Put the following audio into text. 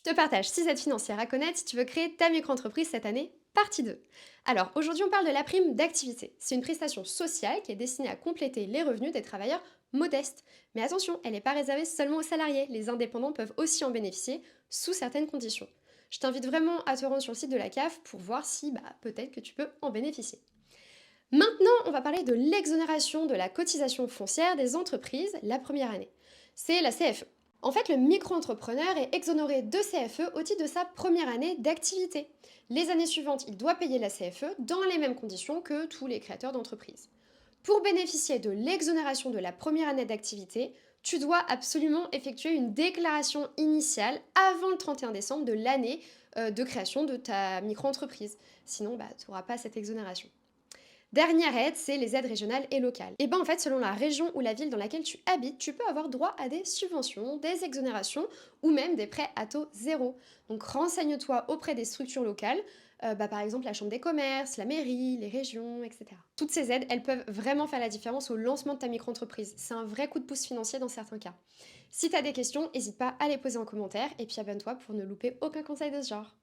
Je te partage 6 aides financières à connaître si tu veux créer ta micro-entreprise cette année, partie 2. Alors, aujourd'hui, on parle de la prime d'activité. C'est une prestation sociale qui est destinée à compléter les revenus des travailleurs modestes. Mais attention, elle n'est pas réservée seulement aux salariés. Les indépendants peuvent aussi en bénéficier sous certaines conditions. Je t'invite vraiment à te rendre sur le site de la CAF pour voir si peut-être que tu peux en bénéficier. Maintenant, on va parler de l'exonération de la cotisation foncière des entreprises la première année. C'est la CFE. En fait, le micro-entrepreneur est exonéré de CFE au titre de sa première année d'activité. Les années suivantes, il doit payer la CFE dans les mêmes conditions que tous les créateurs d'entreprises. Pour bénéficier de l'exonération de la première année d'activité, tu dois absolument effectuer une déclaration initiale avant le 31 décembre de l'année de création de ta micro-entreprise. Sinon, tu n'auras pas cette exonération. Dernière aide, c'est les aides régionales et locales. Et ben en fait, selon la région ou la ville dans laquelle tu habites, tu peux avoir droit à des subventions, des exonérations ou même des prêts à taux zéro. Donc renseigne-toi auprès des structures locales, par exemple la chambre des commerces, la mairie, les régions, etc. Toutes ces aides, elles peuvent vraiment faire la différence au lancement de ta micro-entreprise. C'est un vrai coup de pouce financier dans certains cas. Si tu as des questions, n'hésite pas à les poser en commentaire et puis abonne-toi pour ne louper aucun conseil de ce genre.